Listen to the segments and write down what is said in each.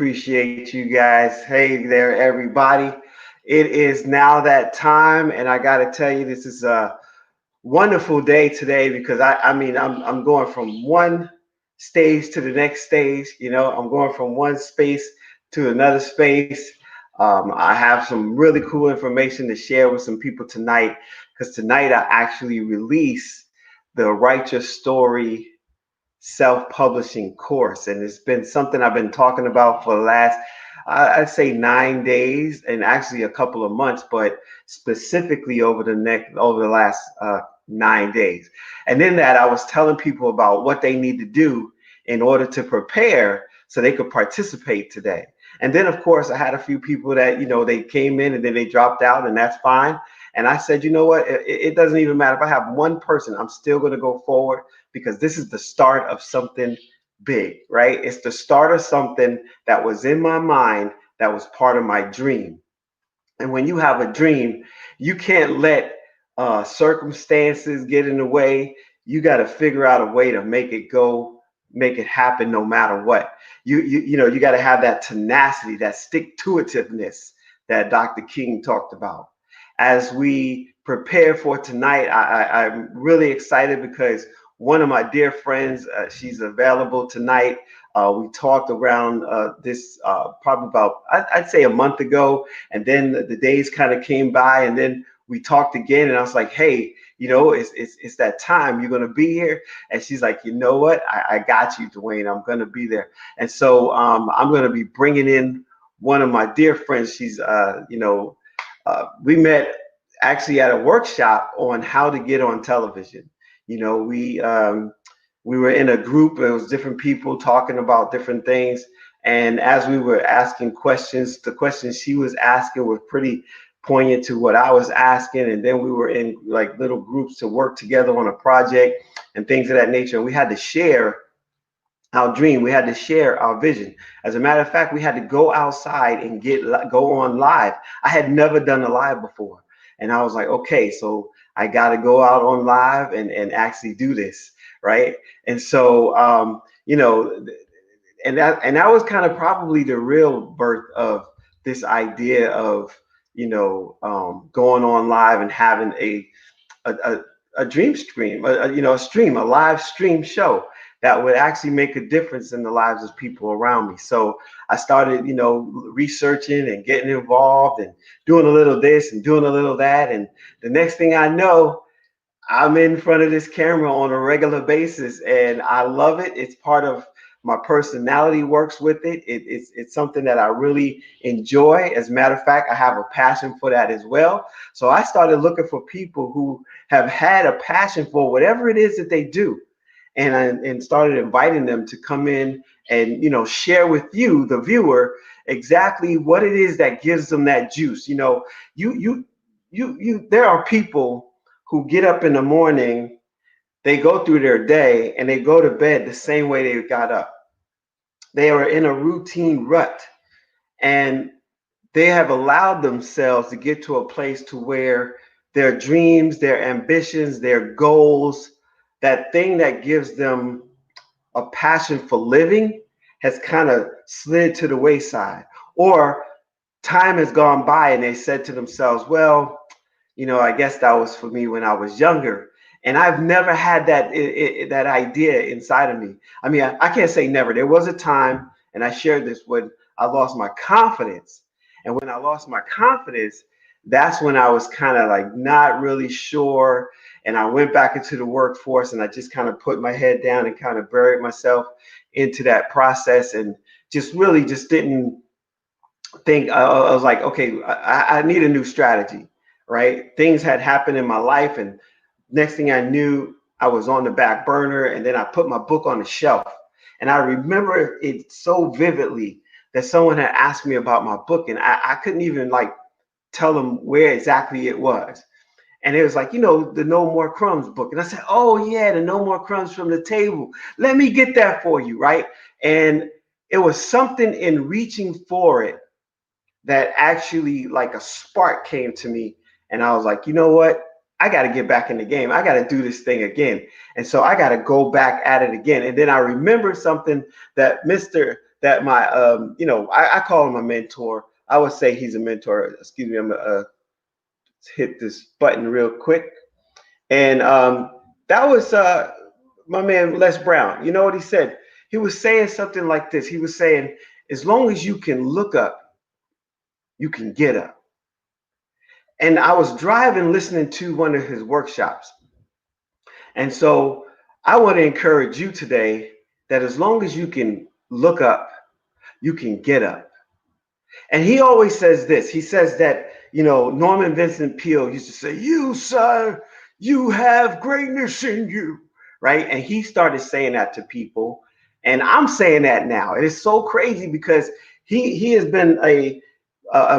Appreciate you guys. Hey there, everybody. It is now that time, and I got to tell you, this is a wonderful day today because I'm going from one stage to the next stage. I'm going from one space to another space. I have some really cool information to share with some people tonight because tonight I actually release the Write Your Story self-publishing course, and it's been something I've been talking about for the last I'd say 9 days and actually a couple of months, but specifically over the last 9 days. And in that, I was telling people about what they need to do in order to prepare so they could participate today. And then, of course, I had a few people that they came in and then they dropped out, and that's fine. And I said, you know what? It doesn't even matter if I have one person. I'm still going to go forward because this is the start of something big, right? It's the start of something that was in my mind that was part of my dream. And when you have a dream, you can't let circumstances get in the way. You got to figure out a way to make it go, make it happen no matter what. You got to have that tenacity, that stick-to-itiveness that Dr. King talked about. As we prepare for tonight, I'm really excited because one of my dear friends, she's available tonight. We talked around this probably about, I'd say a month ago, and then the days kind of came by, and then we talked again, and I was like, hey, it's that time. You're going to be here? And she's like, you know what? I got you, Dwayne. I'm going to be there. And so I'm going to be bringing in one of my dear friends. She's, we met actually at a workshop on how to get on television. We were in a group. It was different people talking about different things. And as we were asking questions, the questions she was asking were pretty poignant to what I was asking. And then we were in like little groups to work together on a project and things of that nature. And we had to share our dream. We had to share our vision. As a matter of fact, we had to go outside and go on live. I had never done a live before. And I was like, okay, so I got to go out on live and actually do this, right? And so, and that was kind of probably the real birth of this idea of, going on live and having a dream stream, a live stream show that would actually make a difference in the lives of people around me. So I started, researching and getting involved and doing a little this and doing a little that. And the next thing I know, I'm in front of this camera on a regular basis, and I love it. It's part of my personality, works with it. It's something that I really enjoy. As a matter of fact, I have a passion for that as well. So I started looking for people who have had a passion for whatever it is that they do, and started inviting them to come in and share with you, the viewer, exactly what it is that gives them that juice. There are people who get up in the morning, they go through their day, and they go to bed the same way they got up. They are in a routine rut, and they have allowed themselves to get to a place to where their dreams, their ambitions, their goals, that thing that gives them a passion for living has kind of slid to the wayside. Or time has gone by and they said to themselves, well, I guess that was for me when I was younger. And I've never had that idea inside of me. I mean, I can't say never. There was a time, and I shared this, when I lost my confidence. And when I lost my confidence, that's when I was kind of like not really sure. And I went back into the workforce, and I just kind of put my head down and kind of buried myself into that process, and just really just didn't think. I was like, okay, I need a new strategy, right? Things had happened in my life, and next thing I knew, I was on the back burner, and then I put my book on the shelf. And I remember it so vividly that someone had asked me about my book, and I couldn't even tell them where exactly it was. And it was like, the No More Crumbs book. And I said, oh yeah, the No More Crumbs from the Table. Let me get that for you, right? And it was something in reaching for it that actually, like a spark came to me. And I was like, you know what? I got to get back in the game. I got to do this thing again. And so I got to go back at it again. And then I remember something that Mr. that my I call him a mentor. I would say he's a mentor. Excuse me, I'm gonna hit this button real quick. And that was my man Les Brown. You know what he said? He was saying something like this. He was saying, as long as you can look up, you can get up. And I was driving listening to one of his workshops. And so I want to encourage you today that as long as you can look up, you can get up. And he always says this. He says that, Norman Vincent Peale used to say, "You, sir, you have greatness in you," right? And he started saying that to people. And I'm saying that now. It is so crazy because he has been a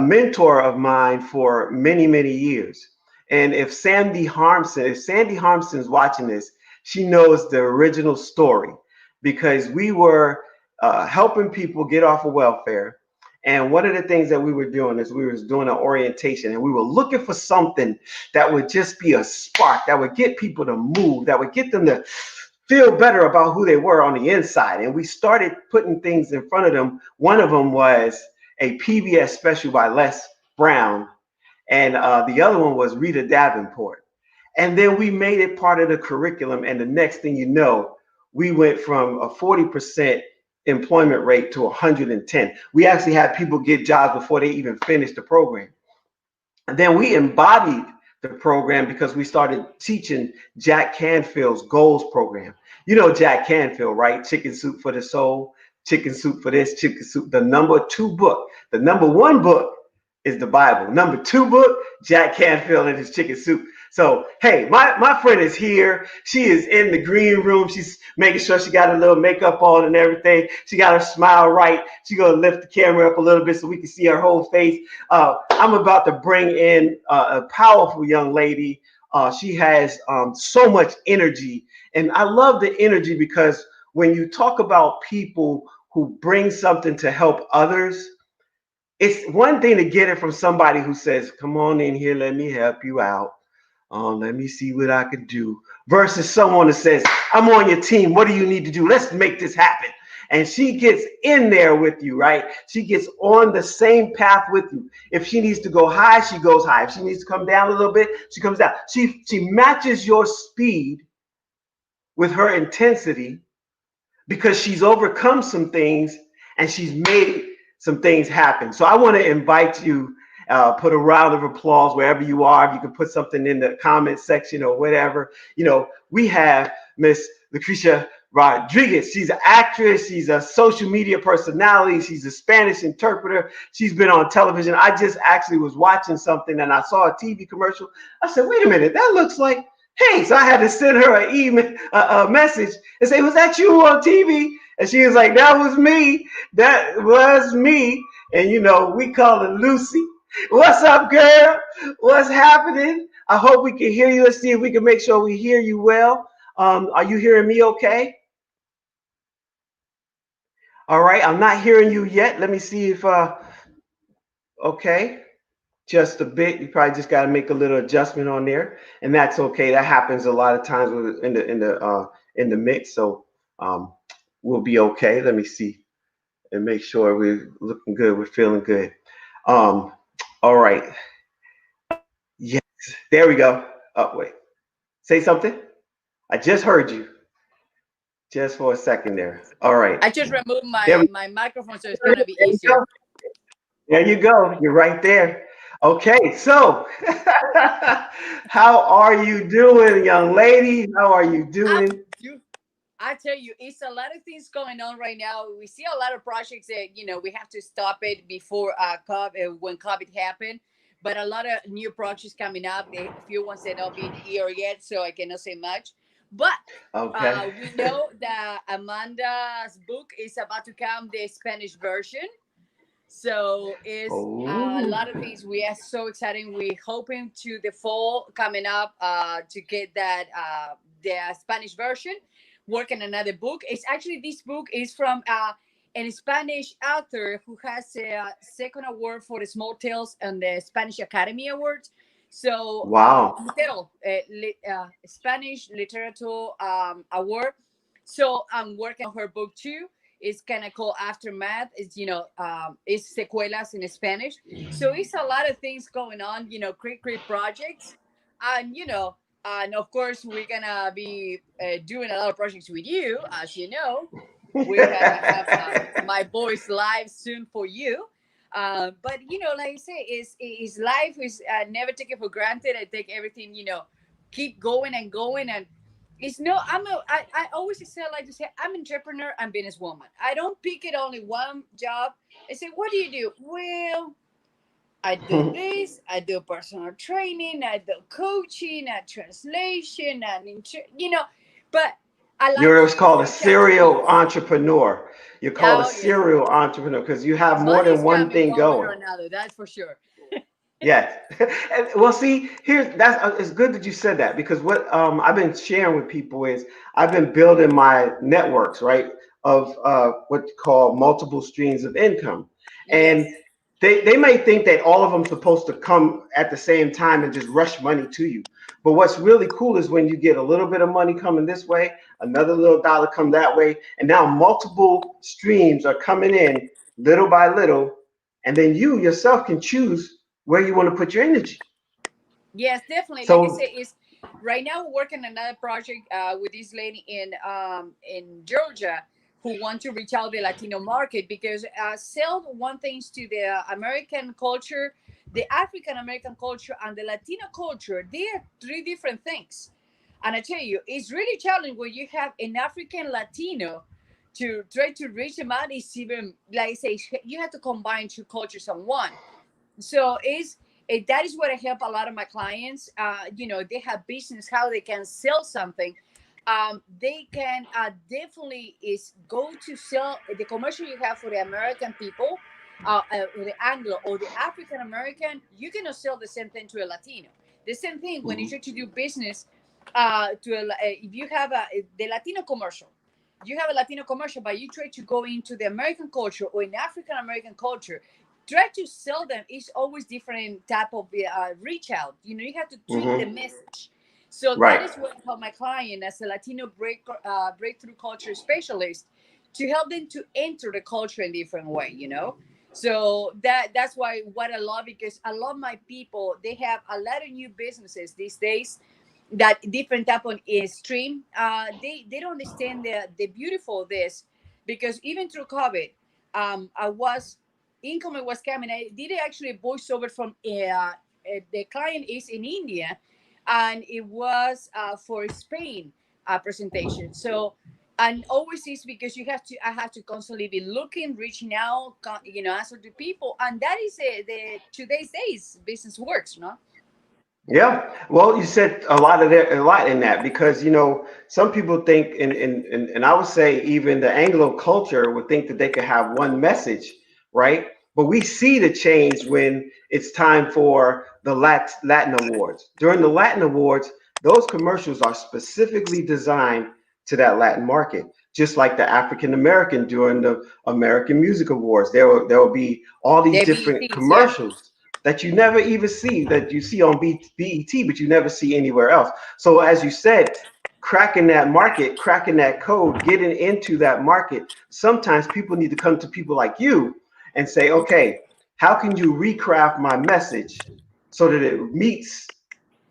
mentor of mine for many, many years. And if Sandy Harmson's watching this, she knows the original story because we were helping people get off of welfare. And one of the things that we were doing is we were doing an orientation, and we were looking for something that would just be a spark, that would get people to move, that would get them to feel better about who they were on the inside. And we started putting things in front of them. One of them was a PBS special by Les Brown, and the other one was Rita Davenport. And then we made it part of the curriculum. And the next thing you know, we went from a 40% employment rate to 110. We actually had people get jobs before they even finished the program. And then we embodied the program because we started teaching Jack Canfield's goals program. You know Jack Canfield, right? Chicken Soup for the Soul, Chicken Soup for this, Chicken Soup. The number 2 book. The number 1 book is the Bible. Number 2 book, Jack Canfield and his Chicken Soup. So, hey, my friend is here. She is in the green room. She's making sure she got a little makeup on and everything. She got her smile right. She's going to lift the camera up a little bit so we can see her whole face. I'm about to bring in a powerful young lady. She has so much energy. And I love the energy because when you talk about people who bring something to help others, it's one thing to get it from somebody who says, "Come on in here, let me help you out. Let me see what I could do," versus someone that says, "I'm on your team. What do you need to do? Let's make this happen." And she gets in there with you, right? She gets on the same path with you. If she needs to go high, she goes high. If she needs to come down a little bit, she comes down. She matches your speed with her intensity because she's overcome some things and she's made some things happen. So I want to invite you, put a round of applause wherever you are. If you can put something in the comment section or whatever. We have Miss Lucrecia Rodriguez. She's an actress. She's a social media personality. She's a Spanish interpreter. She's been on television. I just actually was watching something and I saw a TV commercial. I said, wait a minute, that looks like, hey. So I had to send her an email, a message and say, was that you on TV? And she was like, that was me. That was me. And we call her Lucy. What's up, girl? What's happening? I hope we can hear you. Let's see if we can make sure we hear you well. Are you hearing me okay? All right. I'm not hearing you yet. Let me see if, okay. Just a bit. You probably just got to make a little adjustment on there, and that's okay. That happens a lot of times in the mix. So we'll be okay. Let me see and make sure we're looking good. We're feeling good. All right. Yes. There we go. Oh, wait. Say something. I just heard you. Just for a second there. All right. I just removed There we my microphone, so it's gonna be There you easier. go. There you go. You're right there. Okay, so how are you doing, young lady? How are you I, doing? you, I tell you, it's a lot of things going on right now. We see a lot of projects that we have to stop it before COVID, when COVID happened. But a lot of new projects coming up. A few ones that not been here yet, so I cannot say much. But Okay. we know that Amanda's book is about to come, the Spanish version. So it's a Oh, lot of things. We are so excited. We're hoping to the fall coming up to get that the Spanish version. Working another book. It's actually, this book is from a Spanish author who has a second award for the Small Tales and the Spanish Academy Awards. So wow. Spanish Literature Award. So I'm working on her book too. It's kind of called aftermath. It's it's secuelas in Spanish. So it's a lot of things going on. Great projects, and and of course we're gonna be doing a lot of projects with you, as you know. We're gonna have my voice live soon for you. But like I say, is life is never take it for granted. I take everything, keep going and going, and it's no. I always say, like to say, I'm an entrepreneur and businesswoman. I don't pick it only one job. I say, what do you do? Well, I do this. I do personal training. I do coaching and translation and but I like You're to what's use called a the serial ChatGPT. entrepreneur. You're called a Oh yes, serial entrepreneur because you have more than money's one coming thing one way going. or another. That's for sure. Yes. Well, see, here's that's it's good that you said that because what I've been sharing with people is I've been building my networks, right, of what you call multiple streams of income. And Yes. they may think that all of them supposed to come at the same time and just rush money to you. But what's really cool is when you get a little bit of money coming this way, another little dollar come that way, and now multiple streams are coming in little by little, and then you yourself can choose where you want to put your energy. Yes, definitely. Like I So, said, is right now we're working on another project with this lady in Georgia who want to reach out the Latino market because sell one things to the American culture, the African American culture, and the Latino culture. They are three different things. And I tell you, it's really challenging when you have an African Latino to try to reach them out. It's even like I say, you have to combine two cultures on one. So that is what I help a lot of my clients. They have business, how they can sell something. They can definitely is go to sell the commercial you have for the American people, or the Anglo or the African American. You cannot sell the same thing to a Latino. The same thing when you mhm, try to do business if you have the Latino commercial. You have a Latino commercial, but you try to go into the American culture or in African American culture, try to sell them is always different type of reach out. You have to tweak the mhm, message. So that right. is what I help my client as a Latino breakthrough culture specialist to help them to enter the culture in a different way. So that's why what I love, because I love my people. They have a lot of new businesses these days that different type of stream. They don't understand the beautiful of this, because even through COVID, I was income was coming. I did actually voiceover from the client is in India, and it was for Spain presentation. So, and always is because I have to constantly be looking, reaching out, answer to people, and that is the today's days business works, no? Yeah. Well, you said a lot in that because some people think, and I would say even the Anglo culture would think that they could have one message, right? But we see the change when it's time for the Latin Awards. During the Latin Awards, those commercials are specifically designed to that Latin market, just like the African American during the American Music Awards. There will be all these The different BETs, yeah. commercials that you never even see, that you see on BET, but you never see anywhere else. So as you said, cracking that market, cracking that code, getting into that market, sometimes people need to come to people like you and say, okay, how can you recraft my message so that it meets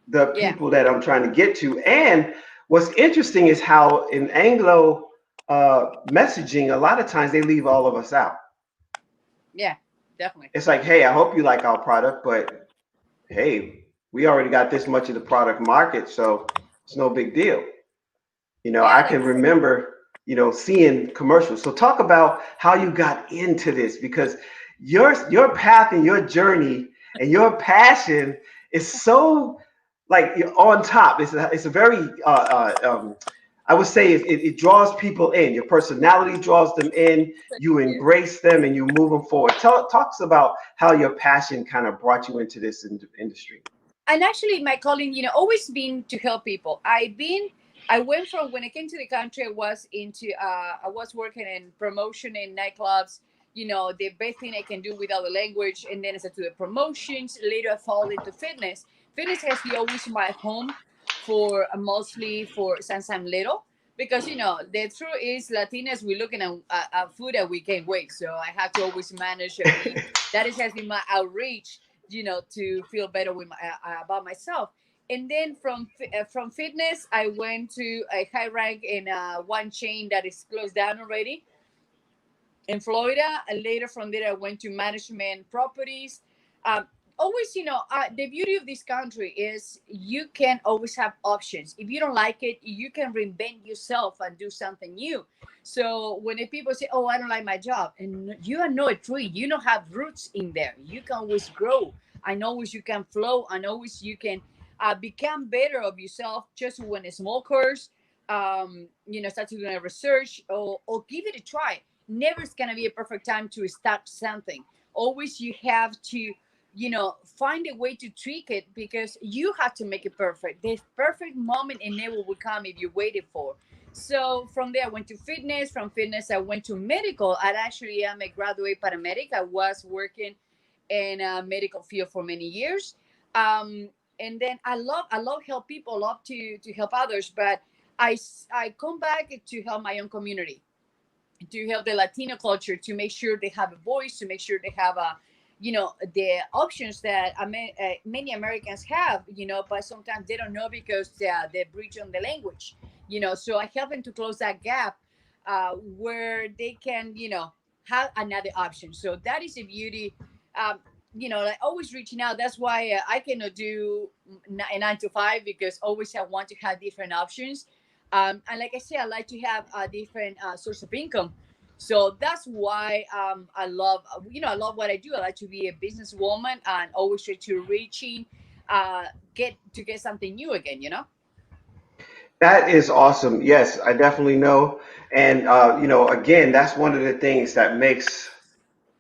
the Yeah, people that I'm trying to get to? And what's interesting is how in Anglo messaging, a lot of times they leave all of us out. yeah, definitely. It's like, hey, I hope you like our product, but hey, we already got this much of the product market, so it's no big deal. Yeah, I like can I said. remember, seeing commercials. So talk about how you got into this because your path and your journey and your passion is so like you're on top. It's a very I would say it draws people in. Your personality draws them in. You Yeah. embrace them and you move them forward. Talks about how your passion kind of brought you into this industry. And actually, my calling, always been to help people. I went from when I came to the country, I was working in promotion in nightclubs. The best thing I can do without the language, and then I started to the promotions. Later, I fall into fitness. Fitness has been always my home for mostly for since I'm little. because the truth is Latinas we looking at food and we can't wait. So I have to always manage. I mean, that is has been my outreach, to feel better with about myself. And then from fitness, I went to a high rank in one chain that is closed down already in Florida. And later from there, I went to management properties. Um, Always, the beauty of this country is you can always have options. If you don't like it, you can reinvent yourself and do something new. So when the people say, "Oh, I don't like my job," and you are not a tree, you don't have roots in there. You can always grow. I know always you can flow. I know always you can become better of yourself just when a small course. Start to do a research or give it a try. Never is gonna be a perfect time to start something. Always you have to, find a way to tweak it because you have to make it perfect. The perfect moment and never will come if you waited for. So from there, I went to fitness. From fitness, I went to medical. I actually am a graduate paramedic. I was working in a medical field for many years. And then I love help people, love to help others, but I come back to help my own community, to help the Latino culture, to make sure they have a voice, to make sure they have the options that many Americans have, but sometimes they don't know because they breach on the language, So I help them to close that gap where they can, have another option. So that is the beauty. Um, like always reaching out. That's why I cannot do a 9 to 5 because always I want to have different options. And like I said, I like to have a different source of income. So that's why I love what I do. I like to be a businesswoman and always try to reaching, get something new again. That is awesome. Yes, I definitely know. And again, that's one of the things that makes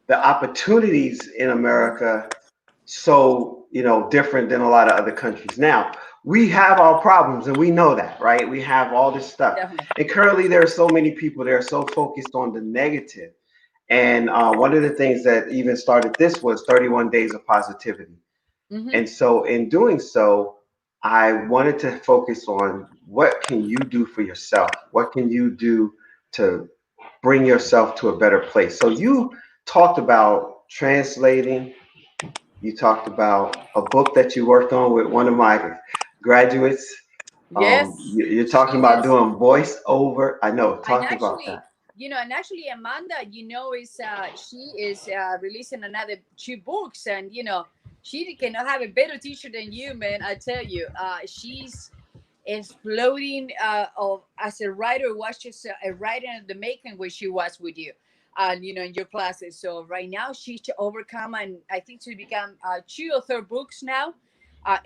the opportunities in America so, different than a lot of other countries. Now, we have our problems and we know that, right? We have all this stuff. Definitely. And currently there are so many people that are so focused on the negative. And one of the things that even started this was 31 days of positivity. Hmm. And so in doing so, I wanted to focus on what can you do for yourself? What can you do to bring yourself to a better place? So you talked about translating, you talked about a book that you worked on with one of my graduates. Yes, You're she talking about is. doing voiceover. I know. And Talk about actually, that. Amanda, is she is releasing another 2 books, and she cannot have a better teacher than you, man. I tell you, she's exploding as a writer. Was just a writer in the making when she was with you, and in your classes. So right now she's to overcome, and I think to become 2 or 3 books now,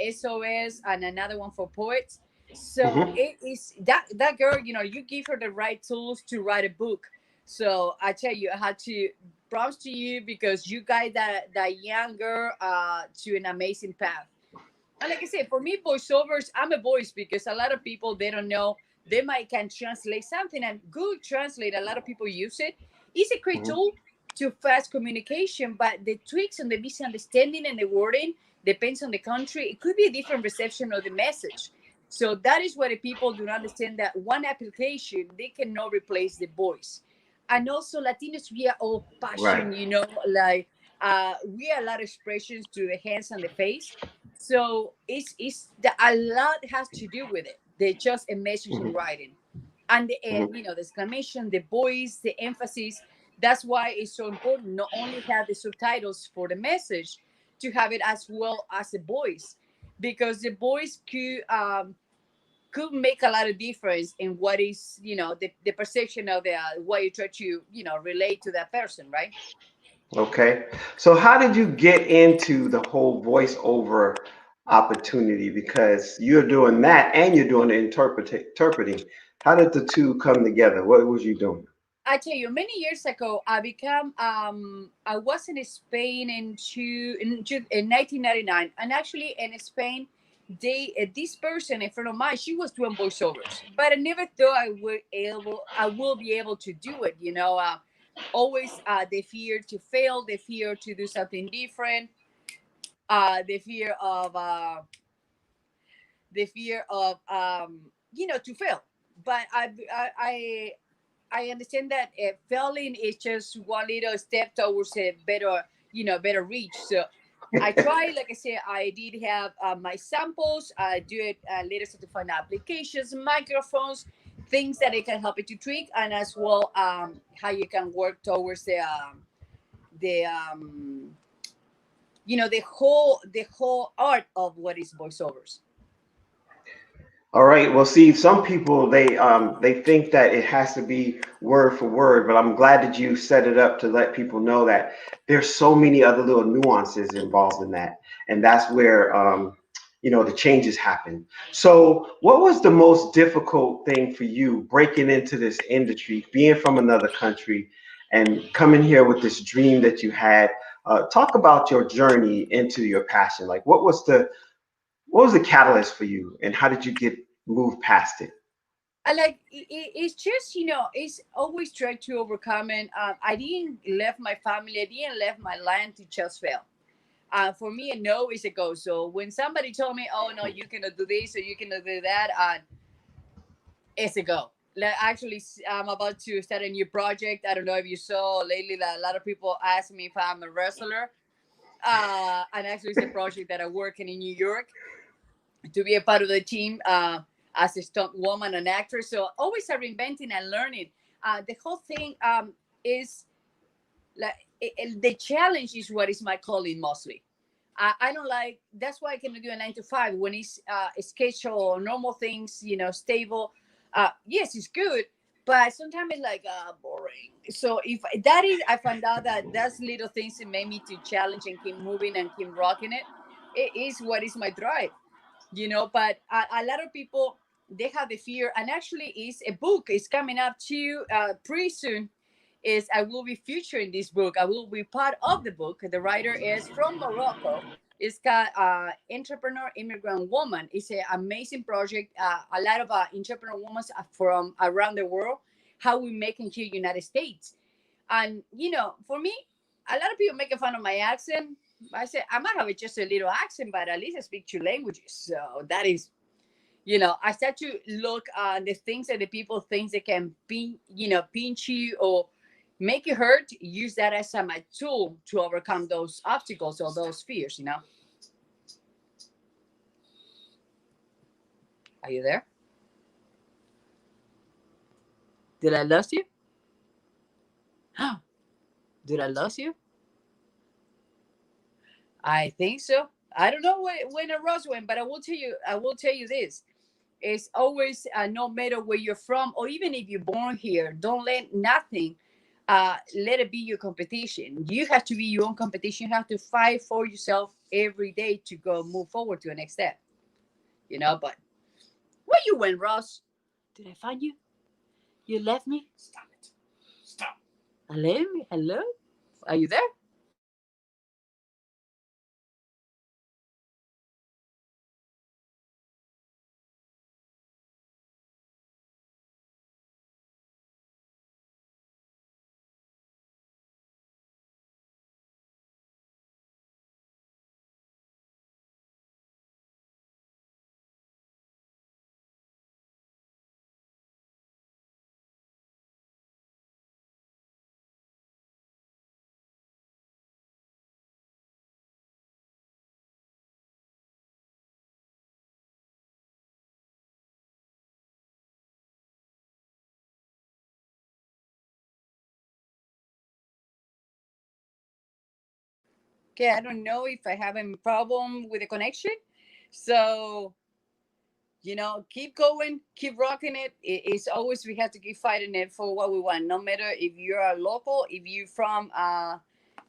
SOS and another one for poets. So Hmm. it is that girl. You give her the right tools to write a book. So I tell you, I had to props to you because you guide that young girl to an amazing path. And like I said, for me, voiceovers, I'm a voice because a lot of people they don't know they might can translate something and Google Translate. A lot of people use it. It's a great Hmm. tool to fast communication, but the tweaks and the misunderstanding and the wording depends on the country. It could be a different reception of the message. So that is why the people do not understand that one application they cannot replace the voice. And also Latinos, we are all Right. passion, like we are a lot of expressions to the hands and the face. So a lot has to do with it. They just a message in Hmm. writing, and Hmm. the exclamation, the voice, the emphasis. That's why it's so important. Not only have the subtitles for the message, to have it as well as the voice, because the voice could make a lot of difference in what is the perception of the what you try to relate to that person, right? Okay. So how did you get into the whole voiceover opportunity? Because you're doing that and you're doing the interpreting. How did the two come together? What was you doing? I tell you, many years ago, I was in Spain in 1999, and actually in Spain, this person in front of mine, she was doing voiceovers, but I never thought I will be able to do it. Always the fear to fail, the fear to do something different, the fear of to fail. but I understand that failing is just one little step towards a better, better reach. So I try, like I said, I did have my samples. I do it latest to find applications, microphones, things that it can help you to tweak, and as well how you can work towards the the whole art of what is voiceovers. All right. Well, see, some people they think that it has to be word for word, but I'm glad that you set it up to let people know that there's so many other little nuances involved in that, and that's where the changes happen. So, what was the most difficult thing for you breaking into this industry, being from another country, and coming here with this dream that you had? Talk about your journey into your passion. Like, what was the catalyst for you, and how did you get moved past it? I like it's just it's always try to overcome, and I didn't left my family, I didn't left my land to just fail. For me, a no is a go. So when somebody told me, oh no, you cannot do this or you cannot do that, it's a go. Like, actually, I'm about to start a new project. I don't know if you saw lately that a lot of people ask me if I'm a wrestler, and actually it's a project that I work in New York to be a part of the team, as a stunt woman and actress. So always are reinventing and learning. The whole thing is like the challenge is what is my calling mostly. I don't like, that's why I can do a 9 to 5 when it's a schedule, normal things, stable. Yes, it's good, but sometimes it's like boring. So if that is, I found out that that's little things that made me to challenge and keep moving and keep rocking it. It is what is my drive. But a lot of people, they have the fear, and actually is a book is coming up too pretty soon. Is I will be featuring this book, I will be part of the book. The writer is from Morocco. It's got entrepreneur immigrant woman. It's an amazing project. A lot of entrepreneur women from around the world, how we make in here United States. And for me, a lot of people making fun of my accent. I say I might have just a little accent, but at least I speak two languages. So that is, I start to look at the things that the people think they can pinch you or make you hurt. Use that as my tool to overcome those obstacles or those fears. Are you there? Did I lose you? Did I lose you? I think so. I don't know when a Ross went, but I will tell you. I will tell you this: it's always, no matter where you're from, or even if you're born here, don't let nothing let it be your competition. You have to be your own competition. You have to fight for yourself every day to go move forward to the next step. But where you went, Ross? Did I find you? You left me? Stop it. Stop. Hello? Hello? Are you there? Okay, I don't know if I have a problem with the connection. So, keep going, keep rocking it. It's always, we have to keep fighting it for what we want. No matter if you're a local, if you're from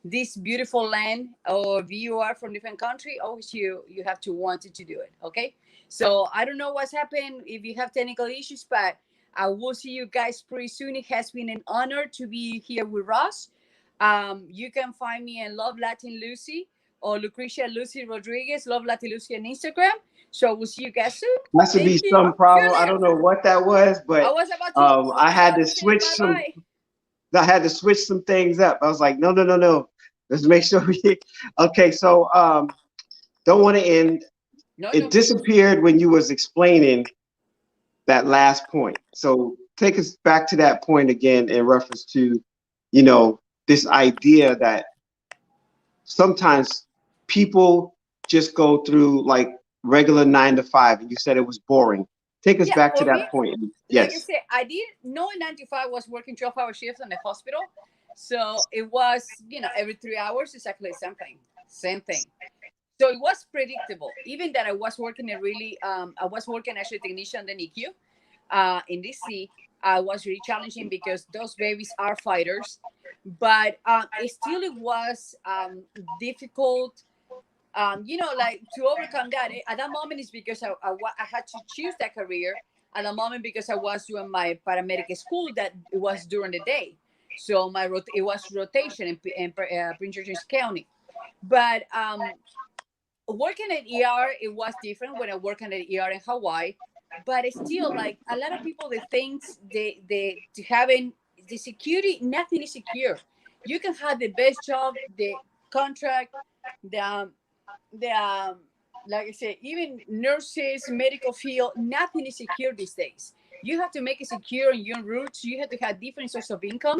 this beautiful land, or if you are from different country, always you have to want to do it. Okay. So I don't know what's happened, if you have technical issues, but I will see you guys pretty soon. It has been an honor to be here with Ross. You can find me in Love Latin Lucy or Lucrecia Lucy Rodriguez, Love Latin Lucy on Instagram. So we'll see you guys soon. That should be Thank you. some See you problem. I later. don't know what that was, I but was about to I had to say switch bye some. bye. I had to switch some things up. I was like, no, no, no, no. Let's make sure we. Okay, so don't want to end. No, It no. disappeared when you was explaining that last point. So take us back to that point again in reference to, you know, this idea that sometimes people just go through like regular 9 to 5, and you said it was boring. Take us Yeah, back to for me, that point. like I Yes. said, I didn't know in 95 was working 12-hour shifts in the hospital. So it was, every 3 hours, exactly same thing. So it was predictable. Even that I was working I was working actually technician in the NICU in DC. I was really challenging because those babies are fighters, but it was difficult. Like to overcome that at that moment is because I had to choose that career at the moment because I was doing my paramedic school that it was during the day. So it was rotation in Prince George's County. But working at ER, it was different when I worked at ER in Hawaii. But it's still like a lot of people, they think they to having the security, nothing is secure. You can have the best job, the contract, the the like I said, even nurses, medical field, nothing is secure these days. You have to make it secure in your roots. You have to have different sources of income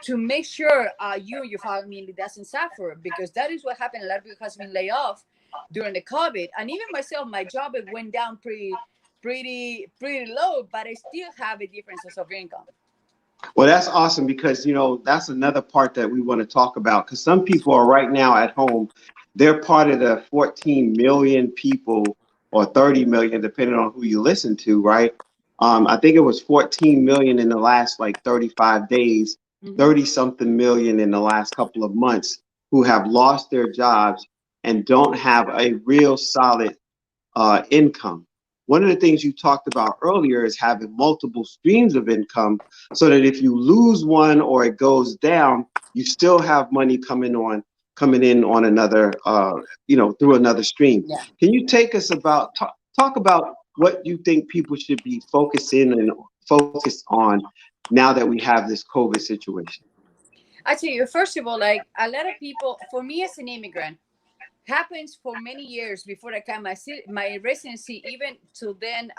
to make sure you and your family doesn't suffer, because that is what happened. A lot of people has been laid off during the COVID, and even myself, my job it went down pretty low, but I still have a different source of income. Well, that's awesome because, that's another part that we want to talk about because some people are right now at home. They're part of the 14 million people or 30 million, depending on who you listen to, right? I think it was 14 million in the last like 35 days, Hmm. 30 something million in the last couple of months who have lost their jobs and don't have a real solid income. One of the things you talked about earlier is having multiple streams of income so that if you lose one or it goes down, you still have money coming in on another, through another stream. Yeah. Can you take us talk about what you think people should be focused on now that we have this COVID situation? I tell you, first of all, like a lot of people, for me as an immigrant, happens for many years before I got my residency. Even till then,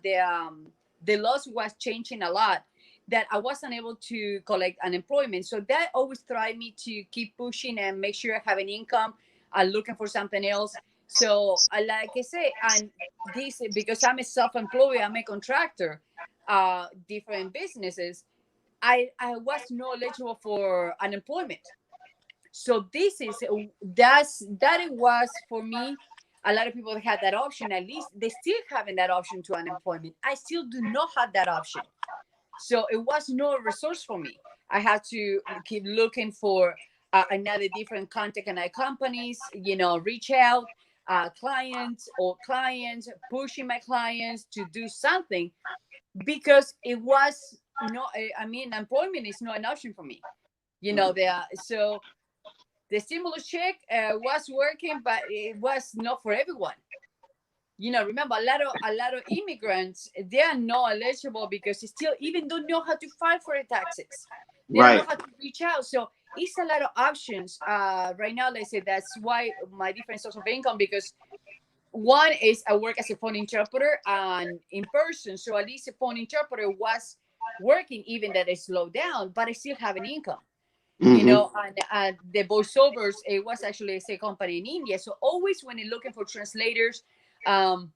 the laws was changing a lot, that I wasn't able to collect unemployment. So that always tried me to keep pushing and make sure I have an income. Looking for something else. So like I say, and this because I'm a self-employed, I'm a contractor, different businesses. I was not eligible for unemployment. So that it was for me. A lot of people had that option. At least they still having that option to unemployment. I still do not have that option. So it was no resource for me. I had to keep looking for another different contact and companies, reach out clients, pushing my clients to do something, because it was no, I mean, employment is not an option for me. So the stimulus check was working, but it was not for everyone. Remember, a lot of immigrants, they are not eligible because they still even don't know how to file for the taxes. They don't know Right. how to reach out. So it's a lot of options right now. Let's say that's why my different source of income, because one is I work as a phone interpreter and in person. So at least a phone interpreter was working, even that it slowed down, but I still have an income. Hmm. And the voiceovers, it was actually a say company in India. So always when you're looking for translators, um,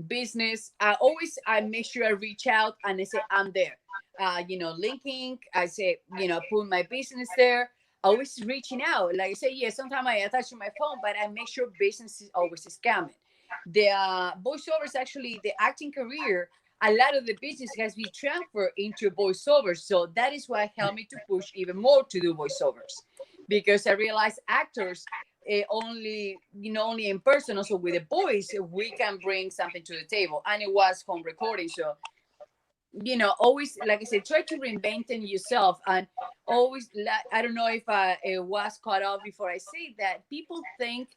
business, I make sure I reach out and I say I'm there. Linking, I say, put my business there. Always reaching out. Like I say, yeah, sometimes I attach to my phone, but I make sure business is always scamming. The voiceovers, actually, the acting career, a lot of the business has been transferred into voiceovers. So that is why helped me to push even more to do voiceovers, because I realized actors only in person, also with a voice, we can bring something to the table. And it was home recording. So, always, like I said, try to reinventing yourself. And always, I don't know if it was cut off before I say that people think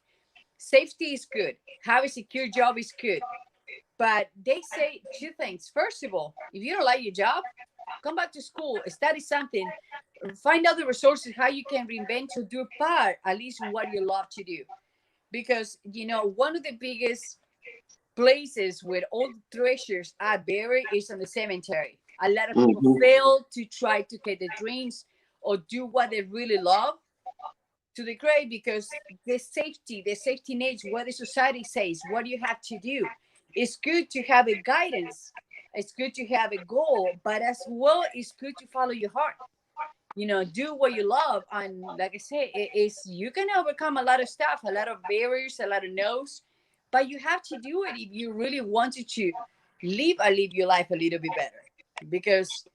safety is good, have a secure job is good, but they say two things. First of all, if you don't like your job, come back to school, study something, find out the resources, how you can reinvent to do part, at least what you love to do. Because, one of the biggest places where all the treasures are buried is on the cemetery. A lot of people Hmm. fail to try to get their dreams or do what they really love to the grave because the safety nets, what the society says, what you have to do. It's good to have a guidance. It's good to have a goal, but as well, it's good to follow your heart. Do what you love. And like I say, it is you can overcome a lot of stuff, a lot of barriers, a lot of no's, but you have to do it if you really wanted to live your life a little bit better. Because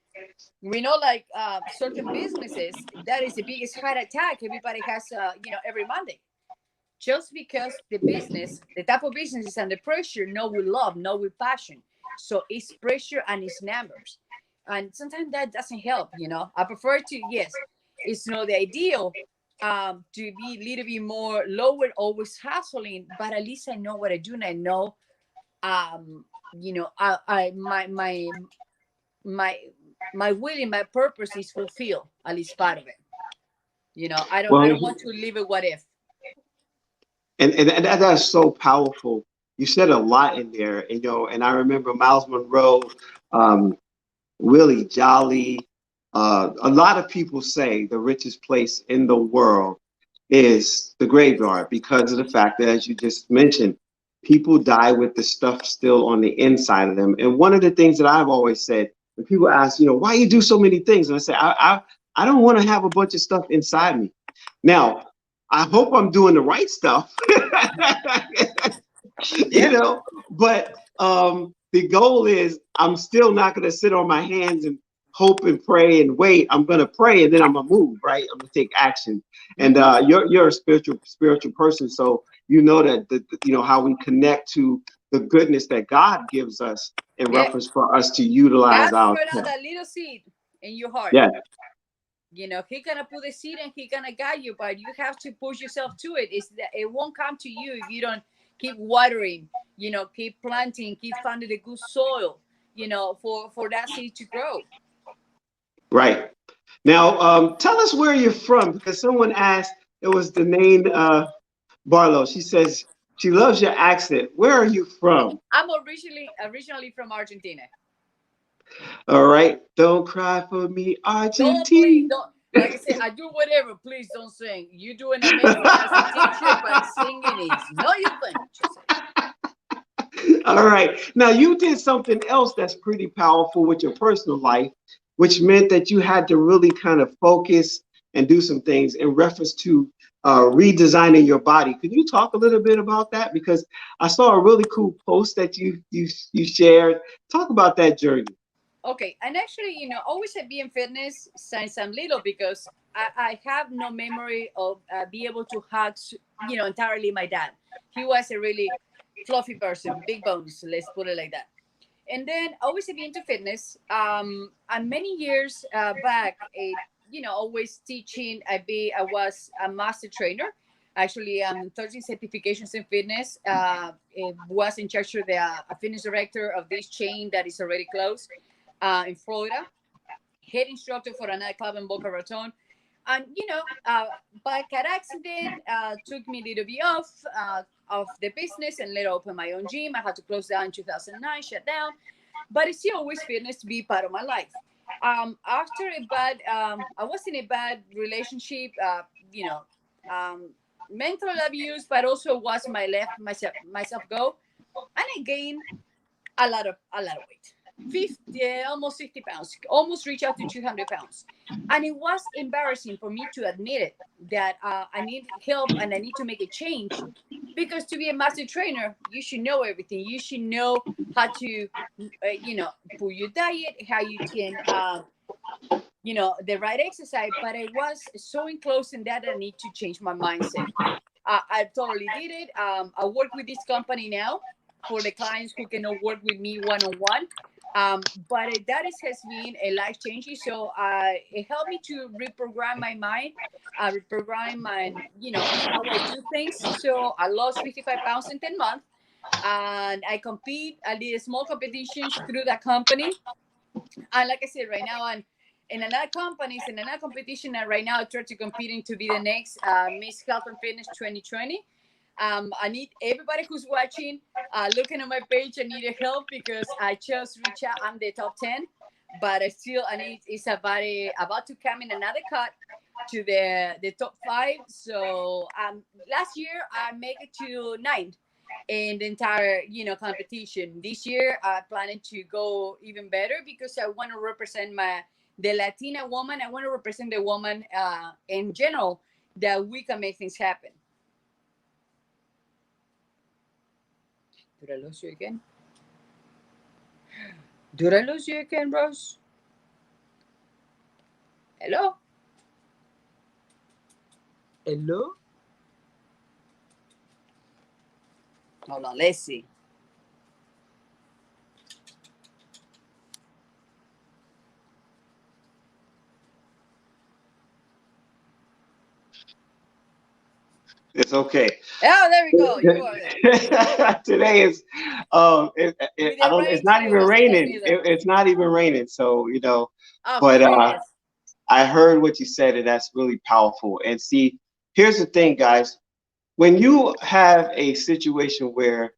we know like certain businesses, that is the biggest heart attack everybody has, every Monday. Just because the type of business is under pressure, not with love, not with passion. So it's pressure and it's numbers. And sometimes that doesn't help. I prefer to, yes, it's not the ideal to be a little bit more lower, always hustling, but at least I know what I do and I know, I my my will and my purpose is fulfilled, at least part of it. I Well, don't want to live a what if. and that's so powerful. You said a lot in there, and I remember Miles Monroe, um, Willie Jolly. A lot of people say the richest place in the world is the graveyard because of the fact that, as you just mentioned, people die with the stuff still on the inside of them. And one of the things that I've always said when people ask, why you do so many things, and I say, I don't want to have a bunch of stuff inside me. Now, I hope I'm doing the right stuff, you Yeah. know, but the goal is I'm still not going to sit on my hands and hope and pray and wait. I'm going to pray and then I'm going to move, right? I'm going to take action. And Hmm. you're a spiritual person, so you know that how we connect to the goodness that God gives us in Yeah. reference for us to utilize God our spread out talent. that little seed in your heart. Yeah, He gonna put the seed and he gonna guide you, but you have to push yourself to it. It's that it won't come to you if you don't keep watering, keep planting, keep finding the good soil, for that seed to grow. right. Now, tell us where you're from because someone asked. It was Danae Barlow. She says she loves your accent. Where are you from? I'm originally from Argentina. All right. Don't cry for me, Don't please Argentina. don't like I said, I do whatever. Please don't sing. You're doing amazing as a teacher, but singing is not your thing. Just say. All right. Now, you did something else that's pretty powerful with your personal life, which meant that you had to really kind of focus and do some things in reference to redesigning your body. Could you talk a little bit about that? Because I saw a really cool post that you shared. Talk about that journey. Okay, and actually, always have been in fitness since I'm little because I have no memory of be able to hug, entirely my dad. He was a really fluffy person, big bones, let's put it like that. And then always have been into fitness. And many years back, always teaching. I was a master trainer. Actually, 13 certifications in fitness. Was in charge of the a fitness director of this chain that is already closed in Florida, head instructor for another club in Boca Raton. And, by car accident, took me a little bit off of the business and let open my own gym. I had to close down in 2009, shut down. But it's still always fitness to be part of my life. After I was in a bad relationship, um, mental abuse, but also was my left myself go. And I gained a lot of weight. 50, almost 60 pounds, almost reach out to 200 pounds. And it was embarrassing for me to admit it that I need help and I need to make a change because to be a master trainer, you should know everything. You should know how to, put your diet, how you can, the right exercise. But I was so enclosed in that I need to change my mindset. I totally did it. I work with this company now for the clients who cannot work with me one on one. But that has been a life changing. So it helped me to reprogram my mind, reprogram my, how I do things. So I lost 55 pounds in 10 months. And I did small competitions through that company. And like I said, right now I'm in another companies, in another competition. And right now I try to competing to be the next Miss Health and Fitness 2020. I need everybody who's watching, looking at my page. I need help because I just reached out. I'm the top 10, but I need. It's about to come in another cut to the top 5. So last year I make it to 9 in the entire competition. This year I planning to go even better because I want to represent the Latina woman. I want to represent the woman in general, that we can make things happen. Did I lose you again? Did I lose you again, Rose? Hello? Hello? Hold on, let's see. It's okay. Oh, there we go. You are there. Today is, I don't. It's not even raining. It's not even raining. So but I heard what you said, and that's really powerful. And see, here's the thing, guys. When you have a situation where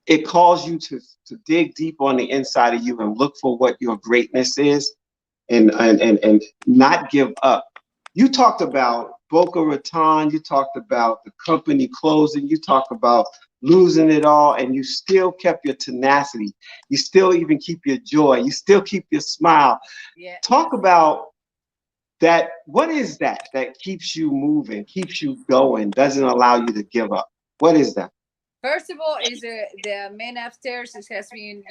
it calls you to dig deep on the inside of you and look for what your greatness is, and not give up. You talked about Boca Raton, you talked about the company closing, you talked about losing it all, and you still kept your tenacity. You still even keep your joy. You still keep your smile. Yeah. Talk about that. What is that keeps you moving, keeps you going, doesn't allow you to give up? What is that? First of all, is the man upstairs has been,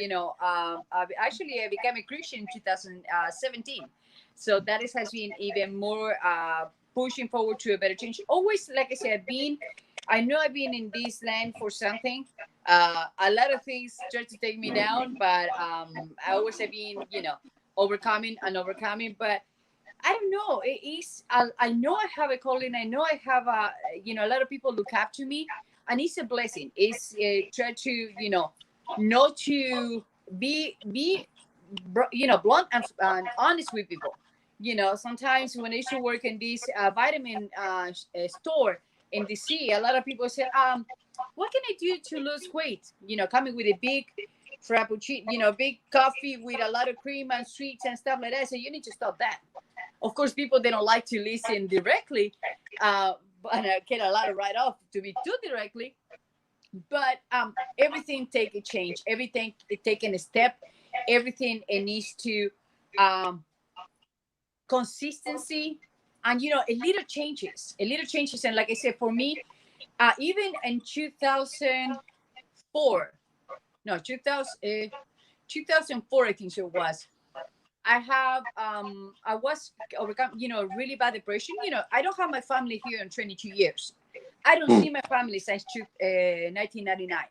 actually I became a Christian in 2017. So that has been even more pushing forward to a better change. Always, like I said, I know I've been in this land for something. A lot of things try to take me down, but I always have been, overcoming and overcoming. But I don't know. It is. I know I have a calling. I know I have a lot of people look up to me, and it's a blessing. It's try to not to be blunt and honest with people. Sometimes when I used to work in this vitamin store in DC, a lot of people said, what can I do to lose weight? Coming with a big frappuccino, big coffee with a lot of cream and sweets and stuff like that. So you need to stop that. Of course, people, they don't like to listen directly, but I get a lot of write-off to be too directly. But everything take a change. Everything taking a step. Everything it needs to consistency, and a little changes. And like I said, for me, even in 2004, no 2000, 2004, I think so it was. I was overcome, really bad depression. I don't have my family here in 22 years. I don't see my family since 1999.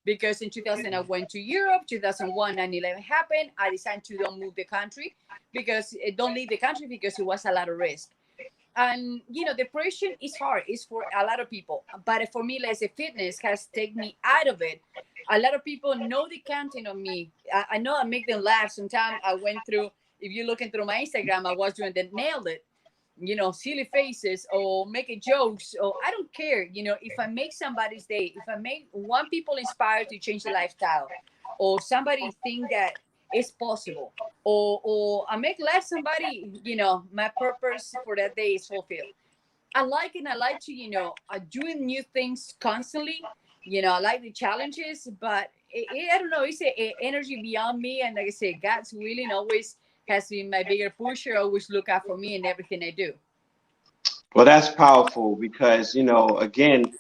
Because in 2000 I went to Europe. 2001 9/11 happened. I decided to don't move the country because don't leave the country because it was a lot of risk. And depression is hard. It's for a lot of people, but for me, like fitness has taken me out of it. A lot of people know the content on me. I know I make them laugh. Sometimes I went through. If you're looking through my Instagram, I was doing the nailed it. Silly faces or making jokes, or I don't care. If I make somebody's day, if I make one people inspired to change the lifestyle, or somebody think that it's possible, or I make life somebody, my purpose for that day is fulfilled. I like it. I like to, doing new things constantly. I like the challenges, but I don't know. It's a energy beyond me, and like I say, God's willing always has been my bigger pusher. Always look out for me in everything I do. Well, that's powerful because again,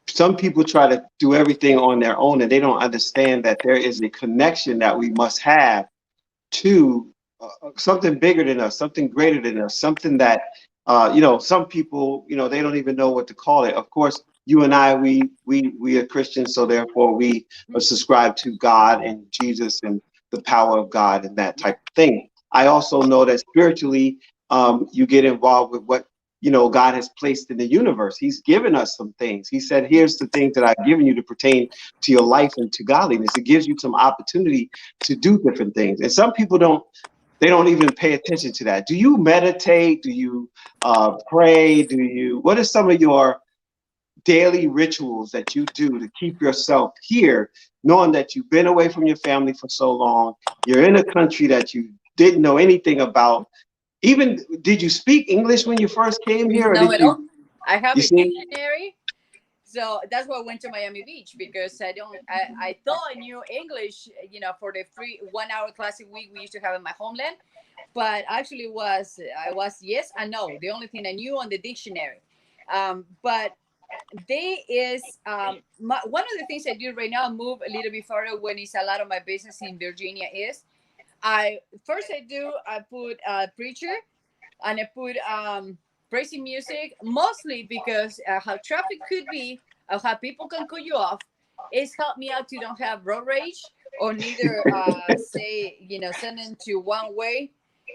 some people try to do everything on their own, and they don't understand that there is a connection that we must have to something bigger than us, something greater than us, something that some people they don't even know what to call it. Of course, you and I, we are Christians, so therefore we subscribe to God and Jesus and the power of God and that type of thing. I also know that spiritually, you get involved with what God has placed in the universe. He's given us some things. He said, here's the things that I've given you to pertain to your life and to godliness. It gives you some opportunity to do different things. And some people don't even pay attention to that. Do you meditate? Do you pray? What are some of your daily rituals that you do to keep yourself here, knowing that you've been away from your family for so long, you're in a country that you didn't know anything about. Even, did you speak English when you first came here, or No, did at all. you, I have you a see? dictionary. So that's why I went to Miami Beach because I thought I knew English, for the free 1 hour class a week we used to have in my homeland. But actually I was yes and no. The only thing I knew on the dictionary. But they is one of the things I do right now, move a little bit further when it's a lot of my business in Virginia is I put a preacher and I put praising music mostly because how traffic could be, how people can cut you off. It's helped me out to don't have road rage or neither say sending to one way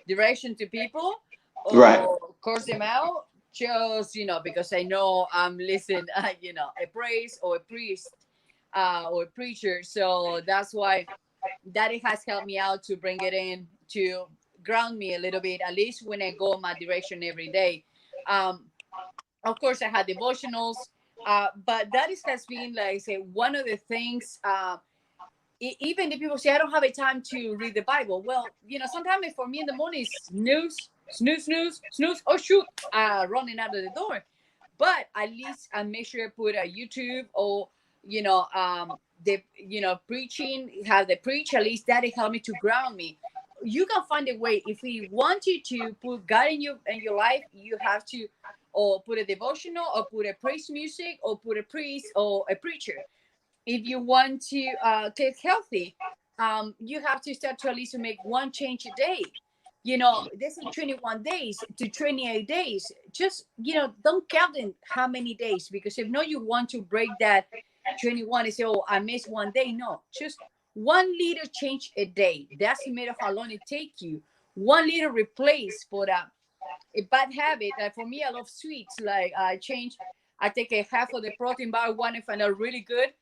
direction to people Right. or curse them out just because I know I'm listening a praise or a priest or a preacher. So that's why that it has helped me out to bring it in to ground me a little bit, at least when I go my direction every day. Um, of course, I had devotionals, but that has been, like I say, one of the things. Even if people say I don't have a time to read the Bible, well, sometimes for me in the morning is snooze, snooze, snooze, snooze. Oh shoot, running out of the door. But at least I make sure I put a YouTube or the preaching, have the preach, at least that it helped me to ground me. You can find a way. If you want you to put God in your life, you have to or put a devotional or put a praise music or put a priest or a preacher. If you want to get healthy, you have to start to at least make one change a day. This is 21 days to 28 days. Just, don't count in how many days, because if not, you want to break that 21 and say, oh, I missed one day. No, just 1 liter change a day. Doesn't matter how long it takes you. 1 liter replace for that a bad habit. Like for me, I love sweets. Like I take a half of the protein bar, one if I know really good,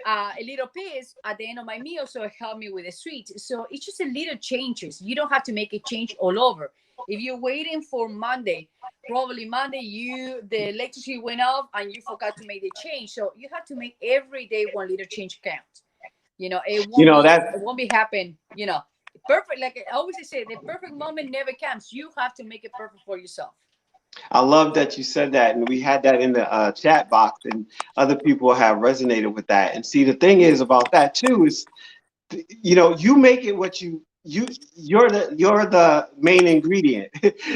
a little piece at the end of my meal, so it helped me with the sweets. So it's just a little changes. You don't have to make a change all over. If you're waiting for Monday, probably Monday the electricity went off and you forgot to make the change. So you have to make every day 1 liter change count. It You won't know be that it won't be happen. Perfect. Like I always say, the perfect moment never comes. You have to make it perfect for yourself. I love that you said that, and we had that in the chat box, and other people have resonated with that. And see, the thing is about that too is, you make it what you're the main ingredient.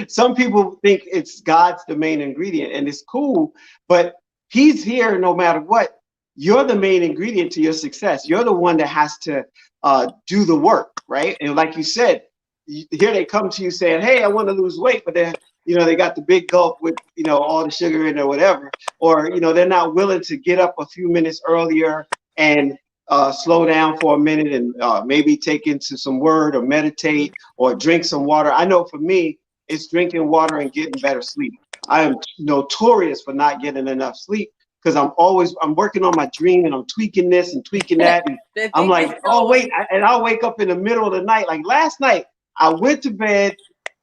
Some people think it's God's the main ingredient, and it's cool, but He's here no matter what. You're the main ingredient to your success. You're the one that has to do the work, right? And like you said, here they come to you saying, hey, I want to lose weight, but they got the big gulp with all the sugar in or whatever, or they're not willing to get up a few minutes earlier and slow down for a minute and maybe take into some word or meditate or drink some water. I know for me, it's drinking water and getting better sleep. I am notorious for not getting enough sleep because I'm working on my dream and I'm tweaking this and tweaking that. And The I'm thing is like, oh, though, wait. And I'll wake up in the middle of the night. Like last night, I went to bed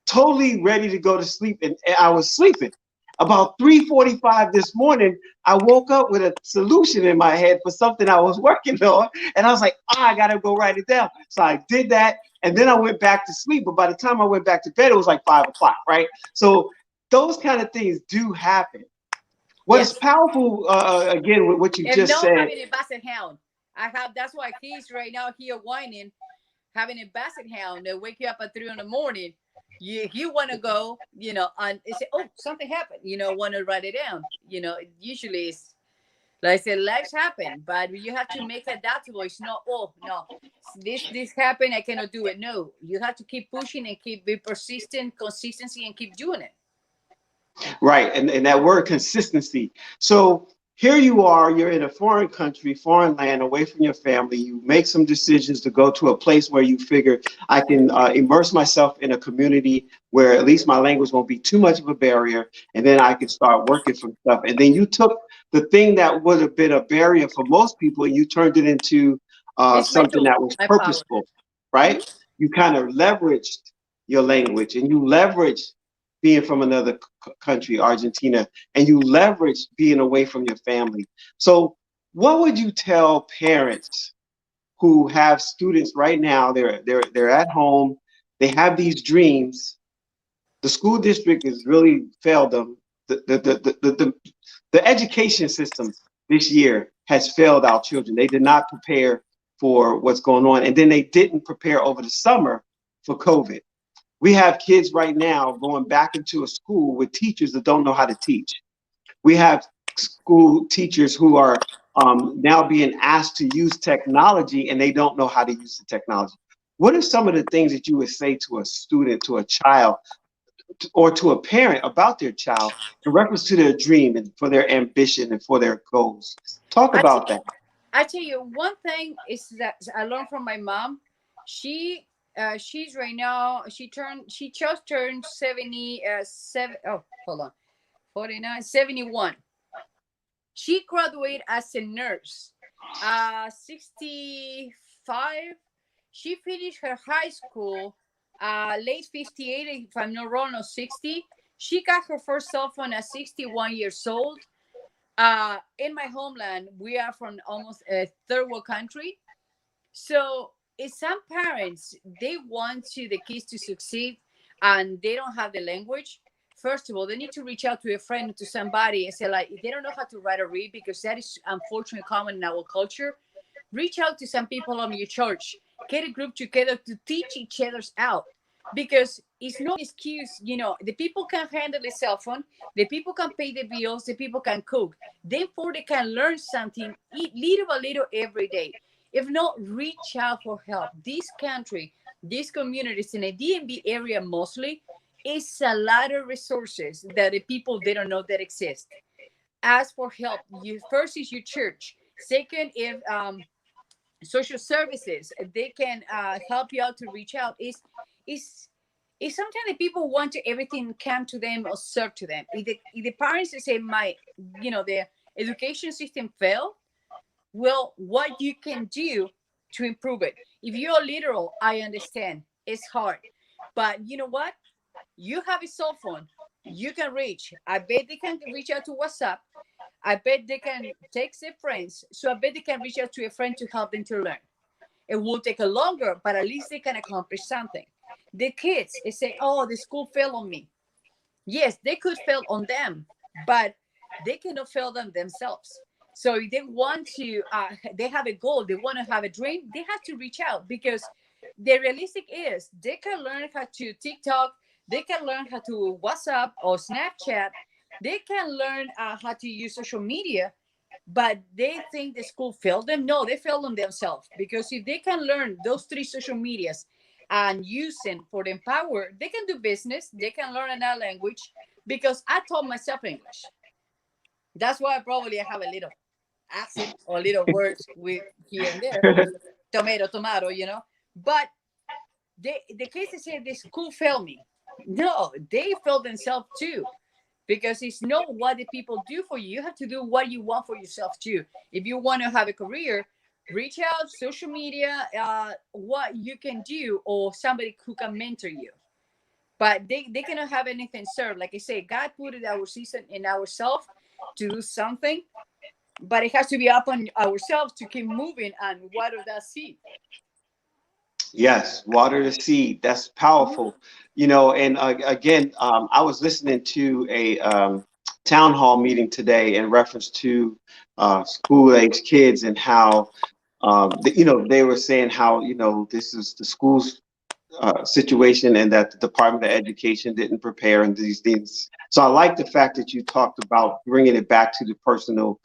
totally ready to go to sleep, and I was sleeping. About 3:45 this morning, I woke up with a solution in my head for something I was working on, and I was like, I gotta go write it down. So I did that, and then I went back to sleep. But by the time I went back to bed, it was like 5 o'clock, right? So those kind of things do happen. What is yes. powerful, again, with what you If just not said. having a basset hound, I have. That's why he's right now here whining, having a basset hound that wake you up at 3 in the morning. You want to go, and they say, oh, something happened. Want to write it down. Usually it's like I said, lives happen, but you have to make it adaptable. It's not, oh no, this happened, I cannot do it. No, you have to keep pushing and keep be persistent, consistency, and keep doing it. Right, and that word consistency. So here you are, you're in a foreign country, foreign land, away from your family. You make some decisions to go to a place where you figure I can immerse myself in a community where at least my language won't be too much of a barrier, and then I can start working from stuff. And then you took the thing that would have been a barrier for most people, and you turned it into It's my something tool, that was my power. purposeful, right? Mhm. You kind of leveraged your language, and you leveraged being from another country, Argentina, and you leverage being away from your family. So what would you tell parents who have students right now? They're at home, they have these dreams. The school district has really failed them. The education system this year has failed our children. They did not prepare for what's going on, and then they didn't prepare over the summer for COVID. We have kids right now going back into a school with teachers that don't know how to teach. We have school teachers who are now being asked to use technology and they don't know how to use the technology. What are some of the things that you would say to a student, to a child, or to a parent about their child in reference to their dream and for their ambition and for their goals? Talk I tell, about that. I tell you one thing is that I learned from my mom. She's right now. She just turned 77. Oh, hold on, 49, 71. She graduated as a nurse. 65. She finished her high school. Late 58, if I'm not wrong, or 60. She got her first cell phone at 61 years old. In my homeland, we are from almost a third world country. So if some parents they want to the kids to succeed and they don't have the language, first of all, they need to reach out to a friend, to somebody, and say, like, if they don't know how to write or read, because that is unfortunately common in our culture, reach out to some people on your church, get a group together to teach each other's out. Because it's no excuse, the people can handle a cell phone, the people can pay the bills, the people can cook. Therefore, they can learn something little by little every day. If not, reach out for help. This country, these communities in the DMV area mostly, is a lot of resources that the people they don't know that exist. Ask for help. You first is your church. Second, if social services they can help you out to reach out. Is sometimes the people want to everything come to them or serve to them. If the parents say the education system failed, well, what you can do to improve it. If you're literal, I understand it's hard, but you know what? You have a cell phone. You can reach. I bet they can reach out to WhatsApp. I bet they can text their friends. So I bet they can reach out to a friend to help them to learn. It will take a longer, but at least they can accomplish something. The kids is saying, "Oh, the school failed on me." Yes, they could fail on them, but they cannot fail them themselves. So if they want to, they have a goal, they want to have a dream, they have to reach out, because the realistic is they can learn how to TikTok, they can learn how to WhatsApp or Snapchat, they can learn how to use social media, but they think the school failed them. No, they failed them themselves, because if they can learn those three social medias and use them for the power, they can do business, they can learn another language, because I taught myself English. That's why probably I have a little accent or little words with here and there. Tomato, tomato. But the cases say the school failed me. No, they failed themselves too. Because it's not what the people do for you. You have to do what you want for yourself too. If you want to have a career, reach out, social media, what you can do, or somebody who can mentor you. But they cannot have anything served. Like I say, God put it our season in ourselves to do something, but it has to be up on ourselves to keep moving and water that seed. Yes, water the seed. That's Mhm. powerful. And again, I was listening to a town hall meeting today in reference to school age kids and how, they were saying how, this is the school's situation and that the Department of Education didn't prepare and these things. So I like the fact that you talked about bringing it back to the personal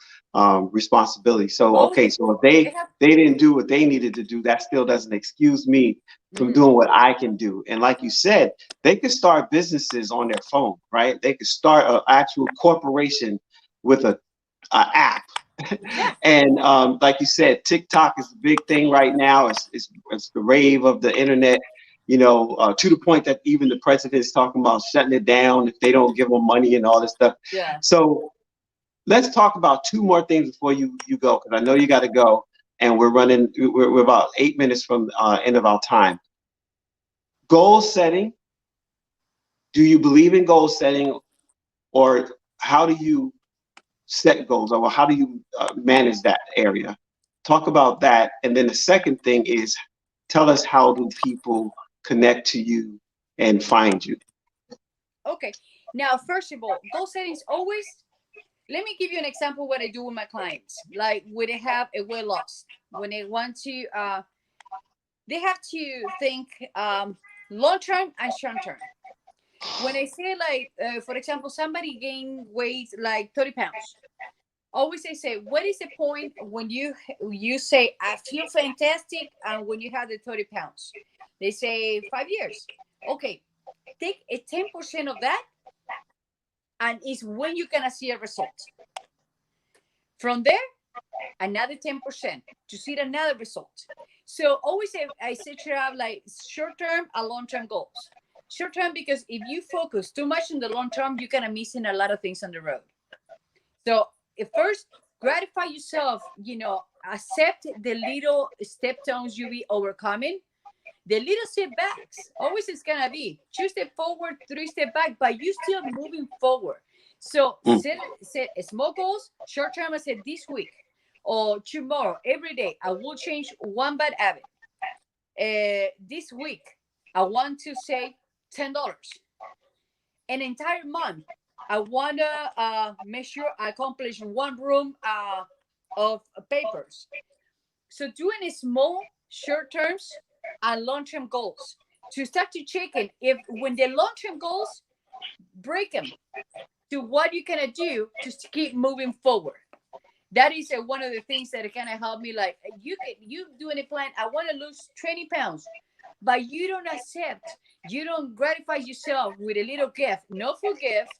responsibility. So Oh, okay, so if they they have. they didn't do what they needed to do, that still doesn't excuse me from Mhm. doing what I can do. And like you said, they could start businesses on their phone, right? They could start an actual corporation with a app. Yeah. And like you said, TikTok is the big thing right now. It's the rave of the internet, to the point that even the president is talking about shutting it down if they don't give them money and all this stuff. Yeah. So let's talk about two more things before you go, because I know you got to go, and we're about 8 minutes from end of our time. Goal setting. Do you believe in goal setting? or how do you set goals, or how do you manage that area? Talk about that. And then the second thing is, tell us, how do people connect to you and find you? Okay. Now, first of all, goal settings always. Let me give you an example what I do with my clients. Like when they have a weight loss, when they want to, they have to think long term and short term. When I say like, for example, somebody gained weight like 30 pounds. Always I say, what is the point when you say I feel fantastic, and when you have the 30 pounds? They say 5 years. Okay, take a 10% of that, and it's when you're gonna see a result. From there, another 10% to see another result. So always I set you up like short term and long term goals. Short term, because if you focus too much on the long term, you're gonna missing a lot of things on the road. So first, gratify yourself. Accept the little step stones you be overcoming. The little setbacks, always it's gonna be 2 step forward, 3 step back, but you still moving forward. So set small goals. Short term, I said this week or tomorrow, every day, I will change one bad habit. This week, I want to save $10. An entire month, I want to make sure I accomplish one room of papers. So doing a small short terms and long term goals to start to checking if when the long term goals, break them to what you can do to keep moving forward. That is one of the things that kind of help me. Like you doing a plan. I want to lose 20 pounds, but you don't accept. You don't gratify yourself with a little gift. No full gift.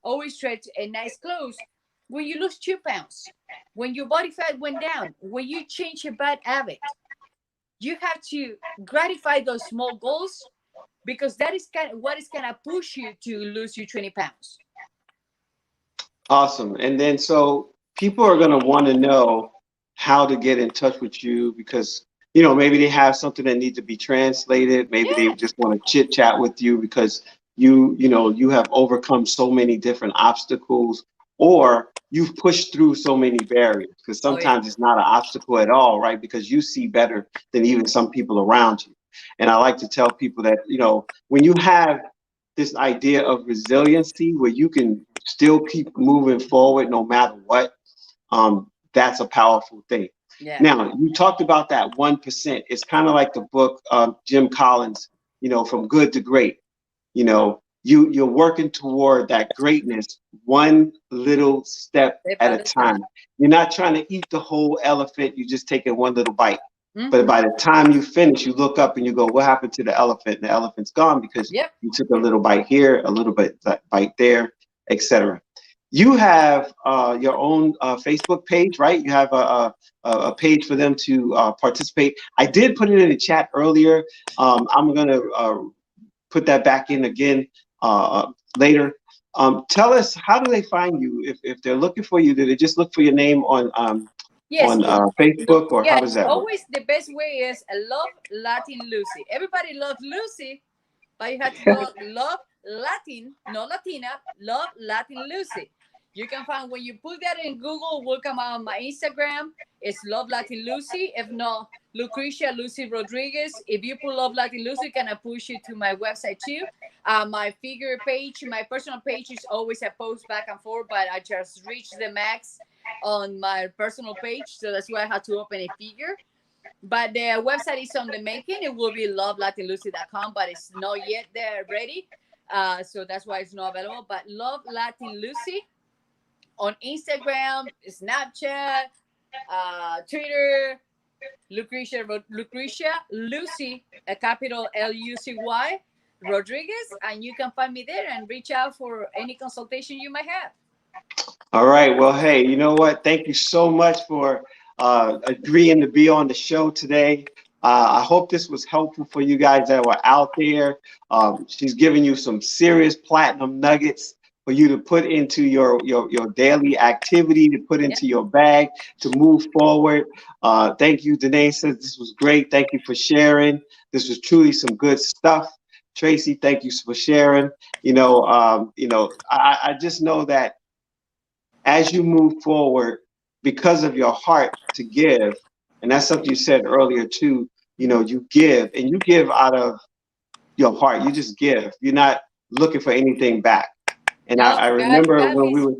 Always try to, a nice clothes. When you lose 2 pounds, when your body fat went down, when you change a bad habit, you have to gratify those small goals, because that is kind of what is going to push you to lose your 20 pounds. Awesome. And then so people are going to want to know how to get in touch with you, because maybe they have something that needs to be translated. Maybe they Yeah. just want to chit chat with you because you have overcome so many different obstacles, or you've pushed through so many barriers, because Oh yeah. sometimes it's not an obstacle at all, right? Because you see better than even some people around you. And I like to tell people that, when you have this idea of resiliency where you can still keep moving forward no matter what, that's a powerful thing. Yeah. Now, you talked about that 1%. It's kind of like the book Jim Collins, From Good to Great. You're working toward that greatness one little step Step at a at a time. time. You're not trying to eat the whole elephant. You're just taking one little bite. But Mm-hmm. by the time you finish, you look up and you go, what happened to the elephant? And the elephant's gone because Yep. you took a little bite here, a little bit bite there, etc. You have your own Facebook page, right? You have a page for them to participate. I did put it in the chat earlier. I'm going to put that back in again later. Tell us, how do they find you if they're looking for you? Do they just look for your name on Yes. Facebook, or how Yeah. does that work? Always the best way is love Latin Lucy. Everybody loves Lucy, but you have to love Latin, not Latina, love Latin Lucy. You can find, when you put that in Google, will come out on my Instagram. It's Love Latin Lucy. If not, Lucrecia Lucy Rodriguez. If you put Love Latin Lucy, can I push you to my website too? My figure page, my personal page is always a post back and forth, but I just reached the max on my personal page, so that's why I had to open a figure. But the website is on the making. It will be lovelatinlucy.com, but it's not yet there ready. So that's why it's not available. But Love Latin Lucy on Instagram, Snapchat, Twitter, Lucrecia Lucy, a capital Lucy Rodriguez, and you can find me there and reach out for any consultation you might have. All right. Well, hey, you know what? Thank you so much for agreeing to be on the show today. I hope this was helpful for you guys that were out there. She's giving you some serious platinum nuggets for you to put into your daily activity, to put Yeah. into your bag, to move forward. Thank you. Danae says this was great. Thank you for sharing. This was truly some good stuff. Tracy, thank you for sharing. I just know that as you move forward, because of your heart to give, and that's something you said earlier too, you give and you give out of your heart. You just give. You're not looking for anything back. And No, I God, remember God when we is were,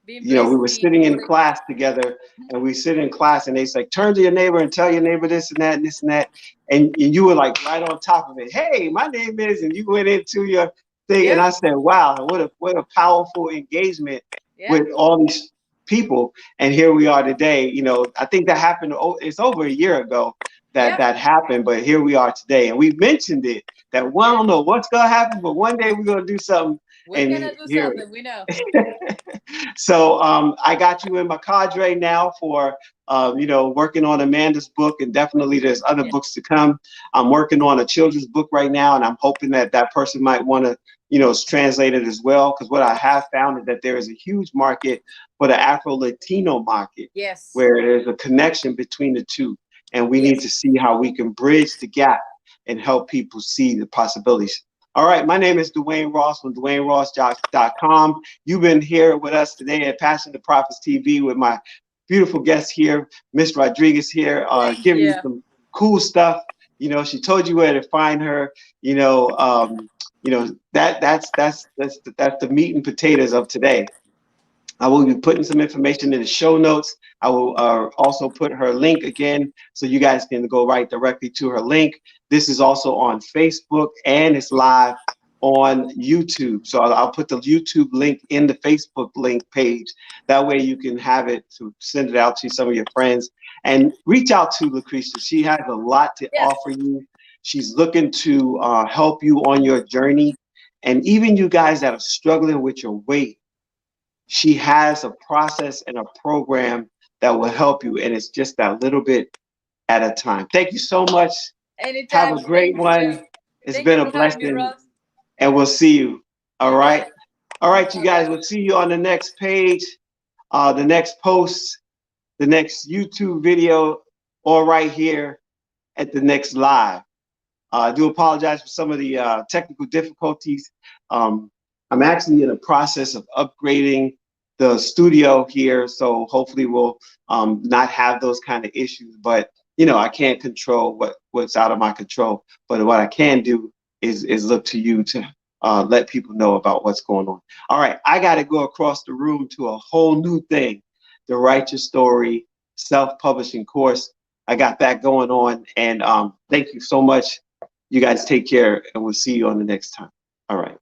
being we blessed were me sitting more in than class together, and we sit in class, and they say, turn to your neighbor and tell your neighbor this and that and this and that, and you were like right on top of it. Hey, my name is, and you went into your thing, and yeah, I said, wow, what a powerful engagement yeah, with all these people, and here we are today. I think that happened. It's over a year ago that yeah, that happened, but here we are today, and we mentioned it that well, I yeah. don't know what's gonna happen, but one day we're gonna do something, We're and gonna do here. something. We know. So I got you in my cadre now for working on Amanda's book, and definitely there's other Yeah. books to come. I'm working on a children's book right now, and I'm hoping that that person might want to translate it as well. Because what I have found is that there is a huge market for the Afro Latino market, Yes. where there's a connection between the two, and we need Yes. to see how we can bridge the gap and help people see the possibilities. All right, my name is Dwayne-Ross from DwayneRoss.com. You've been here with us today at Passion2Profits TV with my beautiful guest here, Miss Rodriguez here, Thank giving you you. some cool stuff. She told you where to find her. That's the meat and potatoes of today. I will be putting some information in the show notes. I will also put her link again so you guys can go right directly to her link. This is also on Facebook and it's live on YouTube. So I'll put the YouTube link in the Facebook link page. That way you can have it to send it out to some of your friends and reach out to Lucrecia. She has a lot to Yes. offer you. She's looking to help you on your journey. And even you guys that are struggling with your weight, she has a process and a program that will help you, and it's just that little bit at a time. Thank you so much. Have Anytime. a great Thank you. one. It's Thank you been a for having me, blessing, Ross. and we'll see you. All You got right. it. All right, you Bye guys. bye. We'll see you on the next page, the next post, the next YouTube video, or right here at the next live. I do apologize for some of the technical difficulties. Um, I'm actually in the process of upgrading the studio here, so hopefully we'll not have those kind of issues. But I can't control what's out of my control. But what I can do is look to you to let people know about what's going on. All right, I got to go across the room to a whole new thing, the Write Your Story self-publishing course. I got that going on, and thank you so much. You guys take care, and we'll see you on the next time. All right.